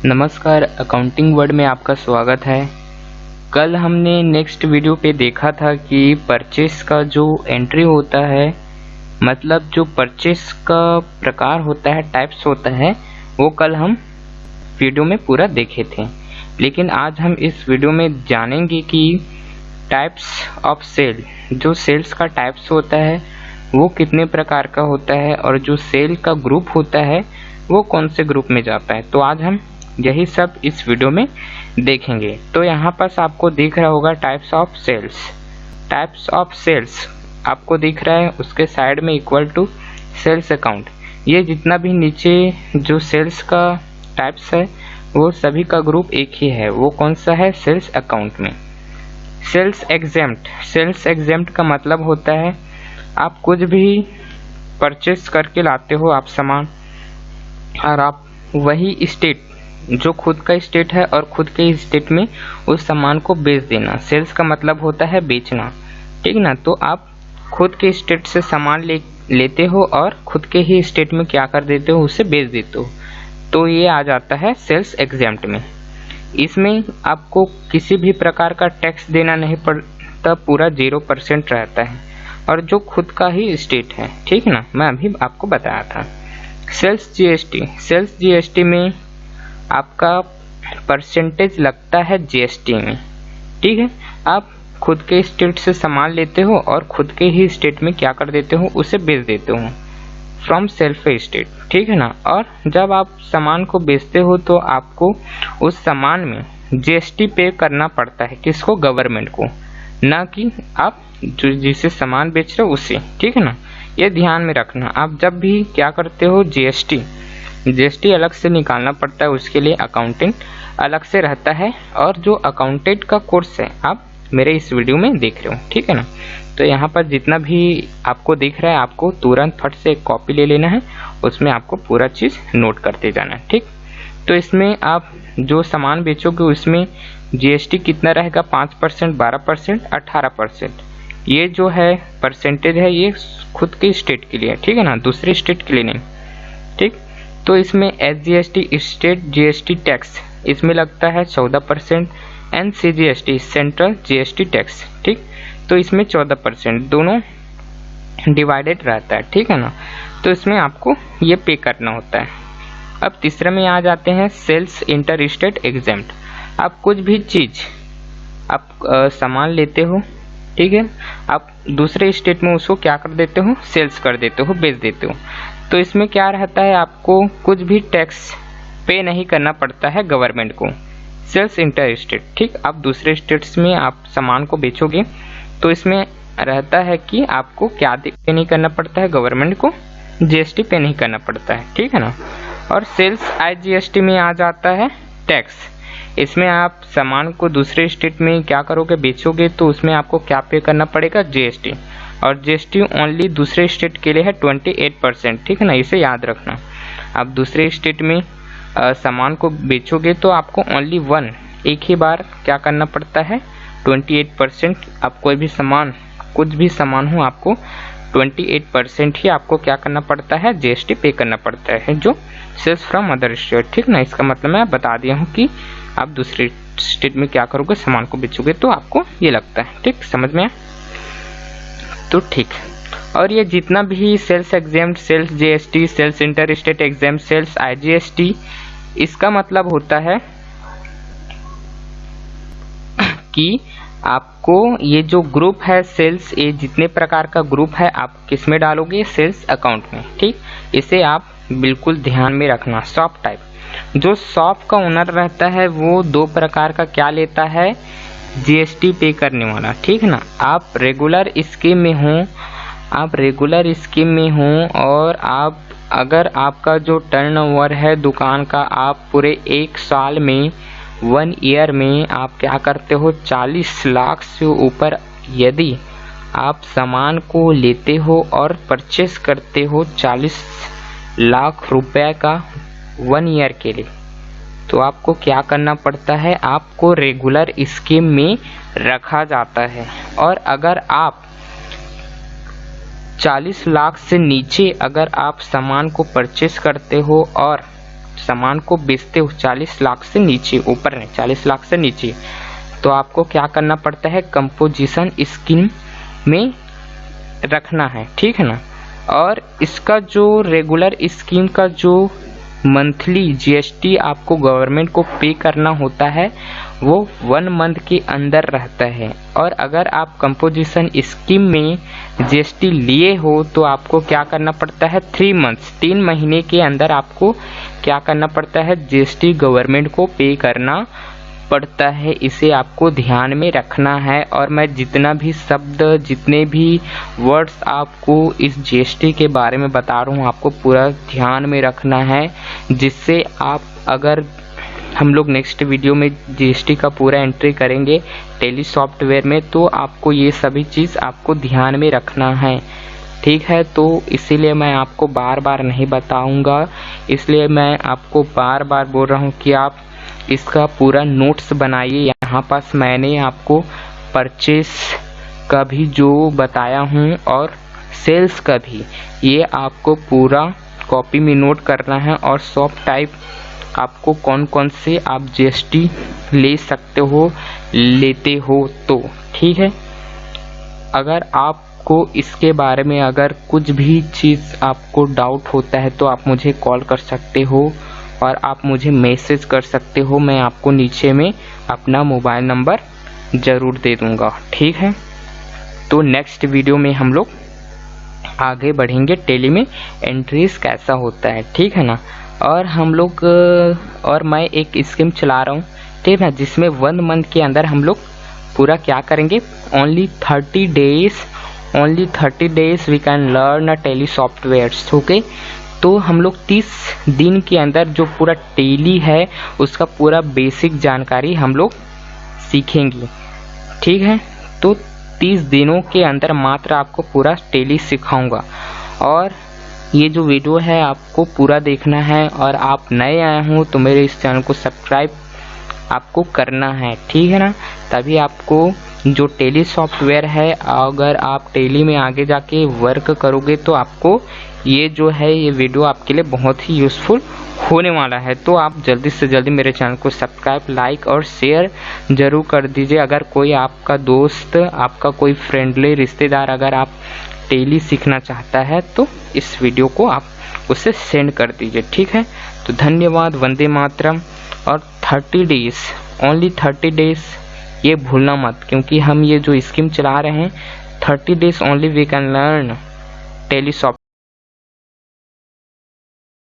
नमस्कार, accounting word में आपका स्वागत है। कल हमने नेक्स्ट वीडियो पे देखा था कि परचेस का जो एंट्री होता है, मतलब जो परचेस का प्रकार होता है, टाइप्स होता है, वो कल हम वीडियो में पूरा देखे थे। लेकिन आज हम इस वीडियो में जानेंगे कि टाइप्स ऑफ सेल, जो सेल्स का टाइप्स होता है वो कितने प्रकार का होता है और जो सेल का ग्रुप होता है वो कौन से ग्रुप में जाता है। तो आज हम यही सब इस वीडियो में देखेंगे। तो यहाँ पर आपको दिख रहा होगा types of sales. Types of sales आपको दिख रहा है, उसके साइड में इक्वल टू सेल्स अकाउंट। ये जितना भी नीचे जो सेल्स का टाइप्स है वो सभी का ग्रुप एक ही है। वो कौन सा है? सेल्स अकाउंट में। Sales exempt. सेल्स एग्जेम्प्ट का मतलब होता है आप कुछ भी परचेस करके लाते हो आप सामान, और आप वही स्टेट, जो खुद का स्टेट है और खुद के स्टेट में उस सामान को बेच देना। सेल्स का मतलब होता है बेचना, ठीक ना। तो आप खुद के स्टेट से सामान लेते हो और खुद के ही स्टेट में क्या कर देते हो, उसे बेच देते हो। तो ये आ जाता है सेल्स एग्जेम्प्ट में। इसमें आपको किसी भी प्रकार का टैक्स देना नहीं पड़ता, पूरा 0% रहता है, और जो खुद का ही स्टेट है, ठीक ना। मैं अभी आपको बताया था। Sales GST. सेल्स जीएसटी में आपका परसेंटेज लगता है जीएसटी में, ठीक है। आप खुद के स्टेट से सामान लेते हो और खुद के ही स्टेट में क्या कर देते हो, उसे बेच देते हो फ्रॉम सेल्फ स्टेट, ठीक है ना। और जब आप सामान को बेचते हो तो आपको उस सामान में जीएसटी पे करना पड़ता है। किसको? गवर्नमेंट को, ना कि आप जो जिसे सामान बेच रहे हो उसे, ठीक है ना। ये ध्यान में रखना। आप जब भी क्या करते हो, जीएसटी अलग से निकालना पड़ता है, उसके लिए अकाउंटेंट अलग से रहता है। और जो अकाउंटेंट का कोर्स है आप मेरे इस वीडियो में देख रहे हो, ठीक है ना। तो यहाँ पर जितना भी आपको दिख रहा है आपको तुरंत फट से एक कॉपी ले लेना है, उसमें आपको पूरा चीज़ नोट करते जाना है, ठीक। तो इसमें आप जो सामान बेचोगे उसमें जीएसटी कितना रहेगा? 5%, 12%, 18%। ये जो है परसेंटेज है, ये खुद के स्टेट के लिए, ठीक है ना, दूसरे स्टेट के लिए नहीं, ठीक। तो इसमें एसजीएसटी स्टेट जीएसटी टैक्स इसमें लगता है 14%, and CGST central GST tax, ठीक। तो इसमें 14%, दोनों डिवाइडेड रहता है, ठीक है ना। तो इसमें आपको ये पे करना होता है। अब तीसरे में आ जाते हैं सेल्स इंटर स्टेट एग्जेम्प्ट। आप कुछ भी चीज आप सामान लेते हो, ठीक है, आप दूसरे स्टेट में उसको क्या कर देते हो, सेल्स कर देते हो, बेच देते हो। तो इसमें क्या रहता है, आपको कुछ भी टैक्स पे नहीं करना पड़ता है गवर्नमेंट को। सेल्स इंटर स्टेट, ठीक। आप दूसरे स्टेट्स में आप सामान को बेचोगे तो इसमें रहता है कि आपको क्या पे नहीं करना पड़ता है, गवर्नमेंट को जीएसटी पे नहीं करना पड़ता है, ठीक है ना। और सेल्स आईजीएसटी में आ जाता है टैक्स। इसमें आप सामान को दूसरे स्टेट में क्या करोगे, बेचोगे, तो उसमें आपको क्या पे करना पड़ेगा, जीएसटी। और जीएसटी ओनली दूसरे स्टेट के लिए है 28%, ठीक है ना, इसे याद रखना। आप दूसरे स्टेट में सामान को बेचोगे तो आपको ओनली एक ही बार क्या करना पड़ता है, 28%। आप कोई भी सामान, कुछ भी सामान हो, आपको 28% ही आपको क्या करना पड़ता है, जीएसटी पे करना पड़ता है, जो सेल्स फ्रॉम अदर स्टेट, ठीक ना। इसका मतलब मैं बता दिया हूँ कि आप दूसरे स्टेट में क्या करोगे, सामान को बेचोगे तो आपको ये लगता है, ठीक। समझ में आया? तो ठीक। और ये जितना भी sales exempt, sales GST, sales interstate exempt, sales IGST, इसका मतलब होता है कि आपको ये जो ग्रुप है सेल्स, ये जितने प्रकार का ग्रुप है आप किस में डालोगे, सेल्स अकाउंट में, ठीक। इसे आप बिल्कुल ध्यान में रखना। शॉप टाइप, जो शॉप का ओनर रहता है वो 2 प्रकार का क्या लेता है, जीएसटी पे करने वाला, ठीक है ना। आप रेगुलर स्कीम में हो, और आप अगर आपका जो टर्नओवर है दुकान का, आप पूरे 1 साल में, 1 ईयर में आप क्या करते हो, 40 लाख से ऊपर यदि आप सामान को लेते हो और परचेस करते हो 40 लाख रुपए का 1 ईयर के लिए, तो आपको क्या करना पड़ता है, आपको रेगुलर स्कीम में रखा जाता है। और अगर आप 40 लाख से नीचे अगर आप सामान को परचेस करते हो और सामान को बेचते हो 40 लाख से नीचे, ऊपर नहीं 40 लाख से नीचे, तो आपको क्या करना पड़ता है, कंपोजिशन स्कीम में रखना है, ठीक है ना। और इसका जो रेगुलर स्कीम का जो मंथली जीएसटी आपको गवर्नमेंट को पे करना होता है वो 1 मंथ के अंदर रहता है। और अगर आप कंपोजिशन स्कीम में जीएसटी लिए हो तो आपको क्या करना पड़ता है, 3 मंथ्स 3 महीने के अंदर आपको क्या करना पड़ता है, जीएसटी गवर्नमेंट को पे करना पड़ता है। इसे आपको ध्यान में रखना है। और मैं जितना भी शब्द, जितने भी वर्ड्स आपको इस जीएसटी के बारे में बता रहा हूँ, आपको पूरा ध्यान में रखना है, जिससे आप, अगर हम लोग नेक्स्ट वीडियो में जीएसटी का पूरा एंट्री करेंगे टैली सॉफ्टवेयर में, तो आपको ये सभी चीज़ आपको ध्यान में रखना है, ठीक है। तो इसीलिए मैं आपको बार बार नहीं बताऊंगा, इसलिए मैं आपको बार बार बोल रहा हूँ कि आप इसका पूरा नोट्स बनाइए। यहाँ पास मैंने आपको परचेस का भी जो बताया हूँ और सेल्स का भी, ये आपको पूरा कॉपी में नोट करना है। और सॉफ्ट टाइप आपको कौन कौन से आप जीएसटी ले सकते हो, लेते हो तो, ठीक है। अगर आपको इसके बारे में अगर कुछ भी चीज़ आपको डाउट होता है तो आप मुझे कॉल कर सकते हो और आप मुझे मैसेज कर सकते हो। मैं आपको नीचे में अपना मोबाइल नंबर ज़रूर दे दूँगा, ठीक है। तो नेक्स्ट वीडियो में हम लोग आगे बढ़ेंगे, टैली में एंट्रीज कैसा होता है, ठीक है ना। और हम लोग, और मैं एक स्कीम चला रहा हूँ, ठीक है ना, जिसमें 1 मंथ के अंदर हम लोग पूरा क्या करेंगे, only 30 days we can learn a Tally softwares, okay. तो हम लोग 30 दिन के अंदर जो पूरा टैली है उसका पूरा बेसिक जानकारी हम लोग सीखेंगे, ठीक है। तो 30 दिनों के अंदर मात्र आपको पूरा टैली सिखाऊंगा। और ये जो वीडियो है आपको पूरा देखना है, और आप नए आए हो तो मेरे इस चैनल को सब्सक्राइब आपको करना है, ठीक है ना। तभी आपको जो टैली सॉफ्टवेयर है, अगर आप टैली में आगे जाके वर्क करोगे तो आपको ये जो है ये वीडियो आपके लिए बहुत ही यूज़फुल होने वाला है। तो आप जल्दी से जल्दी मेरे चैनल को सब्सक्राइब, लाइक और शेयर ज़रूर कर दीजिए। अगर कोई आपका दोस्त, आपका कोई फ्रेंडली रिश्तेदार अगर आप टैली सीखना चाहता है तो इस वीडियो को आप उसे सेंड कर दीजिए, ठीक है। तो धन्यवाद, वंदे मातरम। और 30 डेज, ओनली 30 डेज, ये भूलना मत, क्योंकि हम ये जो स्कीम चला रहे हैं 30 days only we can learn Tally software.